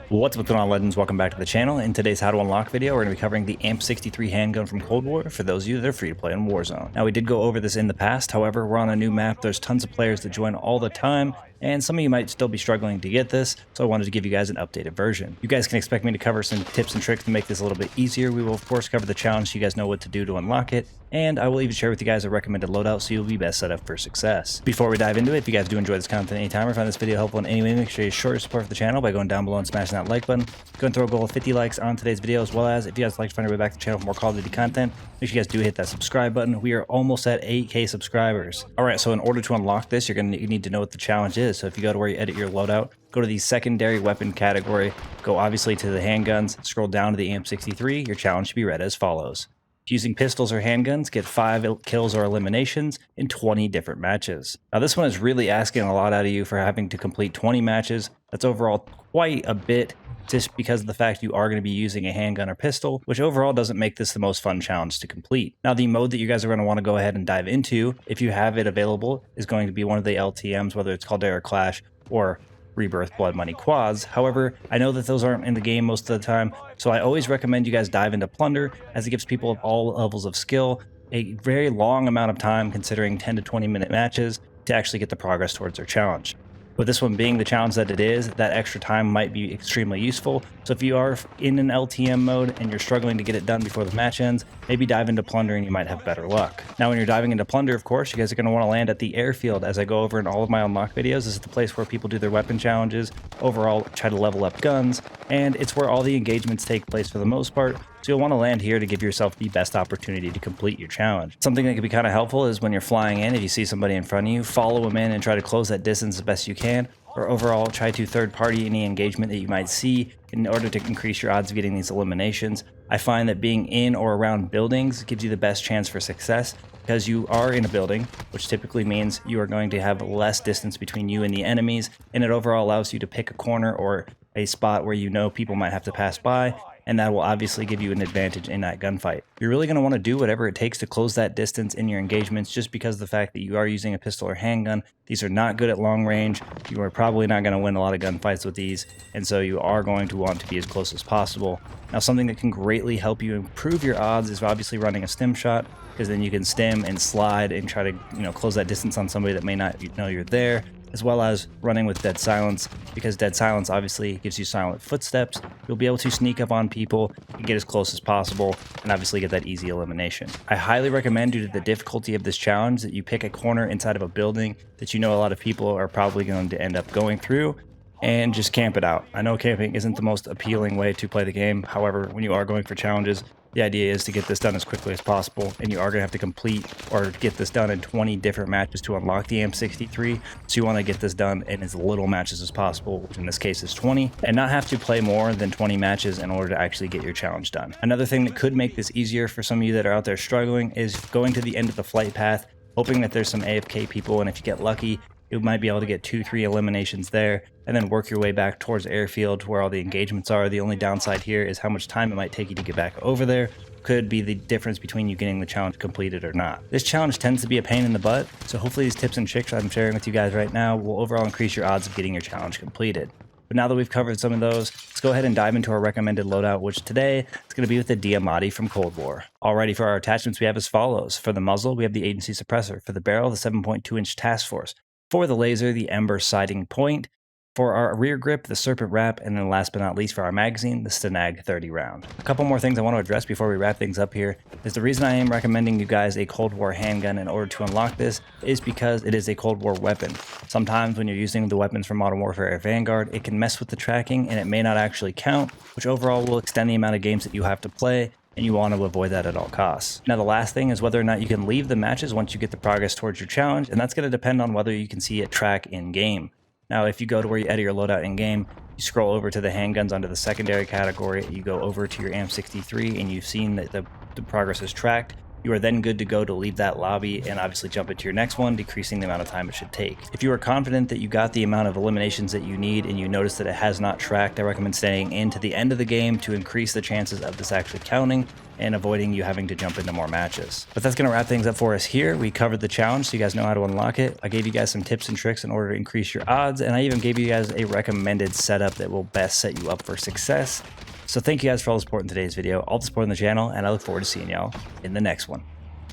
What's going on, legends? Welcome back to the channel. In today's how to unlock video, we're going to be covering the AMP63 handgun from Cold War for those of you that are free to play in Warzone. Now, we did go over this in the past, however, we're on a new map, there's tons of players that join all the time, and some of you might still be struggling to get this, so I wanted to give you guys an updated version. You guys can expect me to cover some tips and tricks to make this a little bit easier. We will of course cover the challenge so you guys know what to do to unlock it, and I will even share with you guys a recommended loadout so you'll be best set up for success. Before we dive into it, if you guys do enjoy this content anytime or find this video helpful in any way, make sure you show your support for the channel by going down below and smashing that like button. Go and throw a goal of 50 likes on today's video, as well as if you guys like to find your way back to the channel for more Call of Duty content, make sure you guys do hit that subscribe button. We are almost at 8K subscribers. Alright, so in order to unlock this, you need to know what the challenge is. So if you go to where you edit your loadout, go to the secondary weapon category, go obviously to the handguns, scroll down to the AMP63, your challenge should be read as follows. Using pistols or handguns, get 5 kills or eliminations in 20 different matches. Now this one is really asking a lot out of you for having to complete 20 matches. That's overall quite a bit, just because of the fact you are going to be using a handgun or pistol, which overall doesn't make this the most fun challenge to complete. Now the mode that you guys are going to want to go ahead and dive into, if you have it available, is going to be one of the LTMs, whether it's called Errl Clash or Rebirth Blood Money Quads. However, I know that those aren't in the game most of the time, so I always recommend you guys dive into Plunder, as it gives people of all levels of skill a very long amount of time, considering 10 to 20 minute matches, to actually get the progress towards their challenge. With this one being the challenge that it is, that extra time might be extremely useful. So if you are in an LTM mode and you're struggling to get it done before the match ends, maybe dive into Plunder and you might have better luck. Now when you're diving into Plunder, of course, you guys are going to want to land at the airfield. As I go over in all of my unlock videos, this is the place where people do their weapon challenges, overall try to level up guns, and it's where all the engagements take place for the most part. So you'll want to land here to give yourself the best opportunity to complete your challenge. Something that can be kind of helpful is when you're flying in, if you see somebody in front of you, follow them in and try to close that distance as best you can, or overall try to third party any engagement that you might see in order to increase your odds of getting these eliminations. I find that being in or around buildings gives you the best chance for success, because you are in a building, which typically means you are going to have less distance between you and the enemies, and it overall allows you to pick a corner or a spot where you know people might have to pass by, and that will obviously give you an advantage in that gunfight. You're really going to want to do whatever it takes to close that distance in your engagements, just because of the fact that you are using a pistol or handgun. These are not good at long range. You are probably not going to win a lot of gunfights with these, and so you are going to want to be as close as possible. Now, something that can greatly help you improve your odds is obviously running a stim shot, because then you can stim and slide and try to close that distance on somebody that may not know you're there, as well as running with dead silence, because dead silence obviously gives you silent footsteps. You'll be able to sneak up on people and get as close as possible, and obviously get that easy elimination. I highly recommend, due to the difficulty of this challenge, that you pick a corner inside of a building that you know a lot of people are probably going to end up going through, and just camp it out. I know camping isn't the most appealing way to play the game. However, when you are going for challenges, the idea is to get this done as quickly as possible, and you are going to have to complete or get this done in 20 different matches to unlock the AMP63. So you want to get this done in as little matches as possible, which in this case is 20, and not have to play more than 20 matches in order to actually get your challenge done. Another thing that could make this easier for some of you that are out there struggling is going to the end of the flight path, hoping that there's some AFK people, and if you get lucky, you might be able to get 2-3 eliminations there, and then work your way back towards the airfield where all the engagements are. The only downside here is how much time it might take you to get back over there. Could be the difference between you getting the challenge completed or not. This challenge tends to be a pain in the butt, so hopefully these tips and tricks I'm sharing with you guys right now will overall increase your odds of getting your challenge completed. But now that we've covered some of those, let's go ahead and dive into our recommended loadout, which today is going to be with the Diamatti from Cold War. Alrighty, for our attachments we have as follows. For the muzzle, we have the agency suppressor. For the barrel, the 7.2-inch task force. For the laser, the Ember sighting point. For our rear grip, the Serpent Wrap, and then last but not least for our magazine, the Stanag 30 round. A couple more things I want to address before we wrap things up here is the reason I am recommending you guys a Cold War handgun in order to unlock this is because it is a Cold War weapon. Sometimes when you're using the weapons from Modern Warfare or Vanguard, it can mess with the tracking and it may not actually count, which overall will extend the amount of games that you have to play, and you want to avoid that at all costs. Now the last thing is whether or not you can leave the matches once you get the progress towards your challenge, and that's going to depend on whether you can see it track in game. Now if you go to where you edit your loadout in game, you scroll over to the handguns under the secondary category, you go over to your AMP63 and you've seen that the progress is tracked, you are then good to go to leave that lobby and obviously jump into your next one, decreasing the amount of time it should take. If you are confident that you got the amount of eliminations that you need and you notice that it has not tracked, I recommend staying into the end of the game to increase the chances of this actually counting. and avoiding you having to jump into more matches. But that's going to wrap things up for us here. We covered the challenge so you guys know how to unlock it. I gave you guys some tips and tricks in order to increase your odds, and I even gave you guys a recommended setup that will best set you up for success. So thank you guys for all the support in today's video, all the support on the channel, and I look forward to seeing y'all in the next one.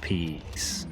Peace.